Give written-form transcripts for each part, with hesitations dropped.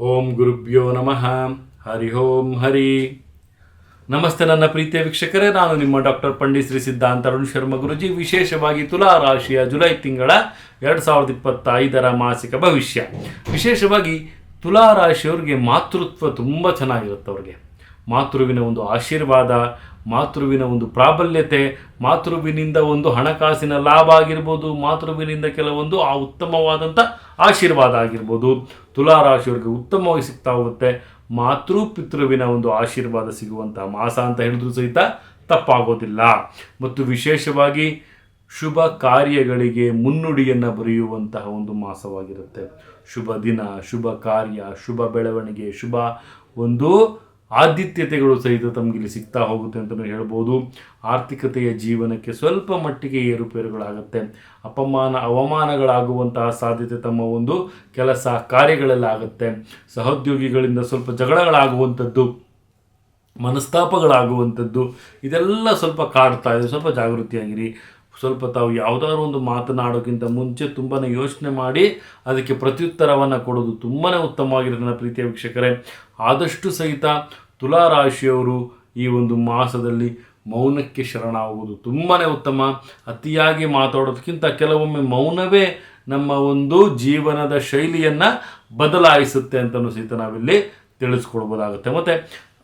ಓಂ ಗುರುಭ್ಯೋ ನಮಃ. ಹರಿ ಓಂ ಹರಿ. ನಮಸ್ತೆ ನನ್ನ ಪ್ರೀತಿಯ ವೀಕ್ಷಕರೇ, ನಾನು ನಿಮ್ಮ ಡಾಕ್ಟರ್ ಪಂಡಿತ್ ಶ್ರೀ ಸಿದ್ಧಾಂತ ಅರುಣ್ ಶರ್ಮ ಗುರುಜಿ. ವಿಶೇಷವಾಗಿ ತುಲಾ ರಾಶಿಯ ಜುಲೈ ತಿಂಗಳ 2025 ಮಾಸಿಕ ಭವಿಷ್ಯ. ವಿಶೇಷವಾಗಿ ತುಲಾ ರಾಶಿಯವರಿಗೆ ಮಾತೃತ್ವ ತುಂಬ ಚೆನ್ನಾಗಿರುತ್ತೆ. ಅವ್ರಿಗೆ ಮಾತೃವಿನ ಒಂದು ಆಶೀರ್ವಾದ, ಮಾತೃವಿನ ಒಂದು ಪ್ರಾಬಲ್ಯತೆ, ಮಾತೃವಿನಿಂದ ಒಂದು ಹಣಕಾಸಿನ ಲಾಭ ಆಗಿರ್ಬೋದು, ಮಾತೃವಿನಿಂದ ಕೆಲವೊಂದು ಆ ಉತ್ತಮವಾದಂಥ ಆಶೀರ್ವಾದ ಆಗಿರ್ಬೋದು, ತುಲಾ ರಾಶಿಯವರಿಗೆ ಉತ್ತಮವಾಗಿ ಸಿಗ್ತಾ ಹೋಗುತ್ತೆ. ಮಾತೃಪಿತೃವಿನ ಒಂದು ಆಶೀರ್ವಾದ ಸಿಗುವಂತಹ ಮಾಸ ಅಂತ ಹೇಳಿದ್ರು ಸಹಿತ ತಪ್ಪಾಗೋದಿಲ್ಲ. ಮತ್ತು ವಿಶೇಷವಾಗಿ ಶುಭ ಕಾರ್ಯಗಳಿಗೆ ಮುನ್ನುಡಿಯನ್ನು ಬರೆಯುವಂತಹ ಒಂದು ಮಾಸವಾಗಿರುತ್ತೆ. ಶುಭ ದಿನ, ಶುಭ ಕಾರ್ಯ, ಶುಭ ಬೆಳವಣಿಗೆ, ಶುಭ ಒಂದು ಆದಿತ್ಯತೆಗಳು ಸಹಿತ ತಮಗಿಲ್ಲಿ ಸಿಗ್ತಾ ಹೋಗುತ್ತೆ ಅಂತಲೂ ಹೇಳ್ಬೋದು. ಆರ್ಥಿಕತೆಯ ಜೀವನಕ್ಕೆ ಸ್ವಲ್ಪ ಮಟ್ಟಿಗೆ ಏರುಪೇರುಗಳಾಗುತ್ತೆ. ಅವಮಾನಗಳಾಗುವಂತಹ ಸಾಧ್ಯತೆ ತಮ್ಮ ಒಂದು ಕೆಲಸ ಕಾರ್ಯಗಳಲ್ಲಾಗುತ್ತೆ. ಸಹೋದ್ಯೋಗಿಗಳಿಂದ ಸ್ವಲ್ಪ ಜಗಳಗಳಾಗುವಂಥದ್ದು, ಮನಸ್ತಾಪಗಳಾಗುವಂಥದ್ದು, ಇದೆಲ್ಲ ಸ್ವಲ್ಪ ಕಾಡ್ತಾ ಇದೆ. ಸ್ವಲ್ಪ ಜಾಗೃತಿಯಾಗಿರಿ. ಸ್ವಲ್ಪ ತಾವು ಯಾವುದಾದ್ರು ಒಂದು ಮಾತನಾಡೋಕ್ಕಿಂತ ಮುಂಚೆ ತುಂಬಾ ಯೋಚನೆ ಮಾಡಿ ಅದಕ್ಕೆ ಪ್ರತ್ಯುತ್ತರವನ್ನು ಕೊಡೋದು ತುಂಬಾ ಉತ್ತಮವಾಗಿರುತ್ತೆ. ನನ್ನ ಪ್ರೀತಿಯ ವೀಕ್ಷಕರೇ, ಆದಷ್ಟು ಸಹಿತ ತುಲಾ ರಾಶಿಯವರು ಈ ಒಂದು ಮಾಸದಲ್ಲಿ ಮೌನಕ್ಕೆ ಶರಣಾಗುವುದು ತುಂಬಾ ಉತ್ತಮ. ಅತಿಯಾಗಿ ಮಾತಾಡೋದಕ್ಕಿಂತ ಕೆಲವೊಮ್ಮೆ ಮೌನವೇ ನಮ್ಮ ಒಂದು ಜೀವನದ ಶೈಲಿಯನ್ನು ಬದಲಾಯಿಸುತ್ತೆ ಅಂತಲೂ ಸಹಿತ ನಾವಿಲ್ಲಿ ತಿಳಿಸ್ಕೊಡ್ಬೋದಾಗುತ್ತೆ. ಮತ್ತು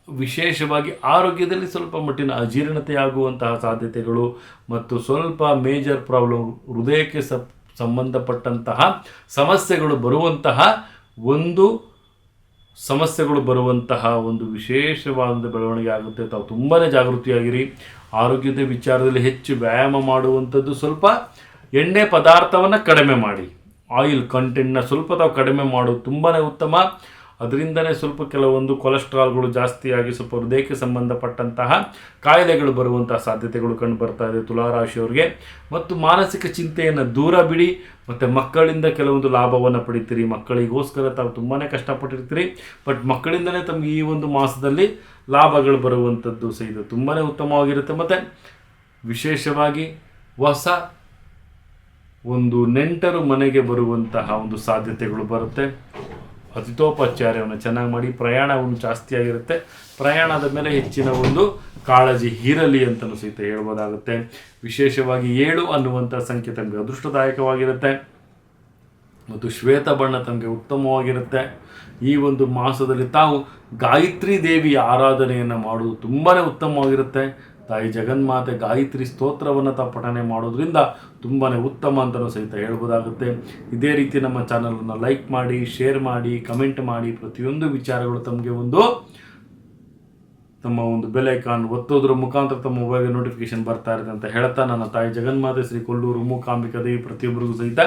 ವಿಶೇಷವಾಗಿ ಆರೋಗ್ಯದಲ್ಲಿ ಸ್ವಲ್ಪ ಮಟ್ಟಿನ ಅಜೀರ್ಣತೆಯಾಗುವಂತಹ ಸಾಧ್ಯತೆಗಳು ಮತ್ತು ಸ್ವಲ್ಪ ಮೇಜರ್ ಪ್ರಾಬ್ಲಮ್, ಹೃದಯಕ್ಕೆ ಸಂಬಂಧಪಟ್ಟಂತಹ ಸಮಸ್ಯೆಗಳು ಬರುವಂತಹ ಒಂದು ವಿಶೇಷವಾದ ಬೆಳವಣಿಗೆ ಆಗುತ್ತೆ. ತಾವು ತುಂಬಾ ಜಾಗೃತಿಯಾಗಿರಿ. ಆರೋಗ್ಯದ ವಿಚಾರದಲ್ಲಿ ಹೆಚ್ಚು ವ್ಯಾಯಾಮ ಮಾಡುವಂಥದ್ದು, ಸ್ವಲ್ಪ ಎಣ್ಣೆ ಪದಾರ್ಥವನ್ನು ಕಡಿಮೆ ಮಾಡಿ, ಆಯಿಲ್ ಕಂಟೆಂಟ್ನ ಸ್ವಲ್ಪ ತಾವು ಕಡಿಮೆ ಮಾಡೋದು ತುಂಬಾ ಉತ್ತಮ. ಅದರಿಂದನೇ ಸ್ವಲ್ಪ ಕೆಲವೊಂದು ಕೊಲೆಸ್ಟ್ರಾಲ್ಗಳು ಜಾಸ್ತಿಯಾಗಿ ಸ್ವಲ್ಪ ಹೃದಯಕ್ಕೆ ಸಂಬಂಧಪಟ್ಟಂತಹ ಕಾಯಿಲೆಗಳು ಬರುವಂತಹ ಸಾಧ್ಯತೆಗಳು ಕಂಡು ಬರ್ತಾ ಇದೆ ತುಲಾರಾಶಿಯವರಿಗೆ. ಮತ್ತು ಮಾನಸಿಕ ಚಿಂತೆಯನ್ನು ದೂರ ಬಿಡಿ. ಮತ್ತು ಮಕ್ಕಳಿಂದ ಕೆಲವೊಂದು ಲಾಭವನ್ನು ಪಡಿತೀರಿ. ಮಕ್ಕಳಿಗೋಸ್ಕರ ತಾವು ತುಂಬಾ ಕಷ್ಟಪಟ್ಟಿರ್ತೀರಿ, ಬಟ್ ಮಕ್ಕಳಿಂದಲೇ ತಮಗೆ ಈ ಒಂದು ಮಾಸದಲ್ಲಿ ಲಾಭಗಳು ಬರುವಂಥದ್ದು ಸಹಿತ ತುಂಬಾ ಉತ್ತಮವಾಗಿರುತ್ತೆ. ಮತ್ತು ವಿಶೇಷವಾಗಿ ಹೊಸ ಒಂದು ನೆಂಟರು ಮನೆಗೆ ಬರುವಂತಹ ಒಂದು ಸಾಧ್ಯತೆಗಳು ಬರುತ್ತೆ. ಅತಿಥೋಪಚಾರವನ್ನು ಚೆನ್ನಾಗಿ ಮಾಡಿ. ಪ್ರಯಾಣವನ್ನು ಜಾಸ್ತಿ ಆಗಿರುತ್ತೆ. ಪ್ರಯಾಣದ ಮೇಲೆ ಹೆಚ್ಚಿನ ಒಂದು ಕಾಳಜಿ ಇರಲಿ ಅಂತಲೂ ಸಹಿತ ಹೇಳ್ಬೋದಾಗುತ್ತೆ. ವಿಶೇಷವಾಗಿ 7 ಅನ್ನುವಂಥ ಸಂಖ್ಯೆ ತಮಗೆ ಅದೃಷ್ಟದಾಯಕವಾಗಿರುತ್ತೆ. ಮತ್ತು ಶ್ವೇತ ಬಣ್ಣ ತಮಗೆ ಉತ್ತಮವಾಗಿರುತ್ತೆ. ಈ ಒಂದು ಮಾಸದಲ್ಲಿ ತಾವು ಗಾಯತ್ರಿ ದೇವಿ ಆರಾಧನೆಯನ್ನು ಮಾಡೋದು ತುಂಬಾ ಉತ್ತಮವಾಗಿರುತ್ತೆ. ತಾಯಿ ಜಗನ್ಮಾತೆ ಗಾಯತ್ರಿ ಸ್ತೋತ್ರವನ್ನು ತಾವು ಪಠನೆ ಮಾಡೋದ್ರಿಂದ ತುಂಬಾ ಉತ್ತಮ ಅಂತಲೂ ಸಹಿತ ಹೇಳ್ಬೋದಾಗುತ್ತೆ. ಇದೇ ರೀತಿ ನಮ್ಮ ಚಾನಲನ್ನು ಲೈಕ್ ಮಾಡಿ, ಶೇರ್ ಮಾಡಿ, ಕಮೆಂಟ್ ಮಾಡಿ. ಪ್ರತಿಯೊಂದು ವಿಚಾರಗಳು ತಮಗೆ ತಮ್ಮ ಒಂದು ಬೆಲ್ ಐಕಾನ್ ಒತ್ತೋದ್ರ ಮುಖಾಂತರ ತಮ್ಮ ಮೊಬೈಲ್ಗೆ ನೋಟಿಫಿಕೇಶನ್ ಬರ್ತಾ ಇರುತ್ತೆ ಅಂತ ಹೇಳ್ತಾ, ನನ್ನ ತಾಯಿ ಜಗನ್ಮಾತೆ ಶ್ರೀ ಕೊಲ್ಲೂರು ಮೂಕಾಂಬಿಕಾ ದೇವಿ ಪ್ರತಿಯೊಬ್ಬರಿಗೂ ಸಹಿತ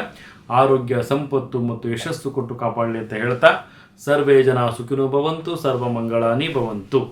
ಆರೋಗ್ಯ, ಸಂಪತ್ತು ಮತ್ತು ಯಶಸ್ಸು ಕೊಟ್ಟು ಕಾಪಾಡಲಿ ಅಂತ ಹೇಳ್ತಾ, ಸರ್ವೇ ಜನ ಸುಖಿನೋ ಭವಂತು, ಸರ್ವ ಮಂಗಳಾನಿ ಭವಂತು.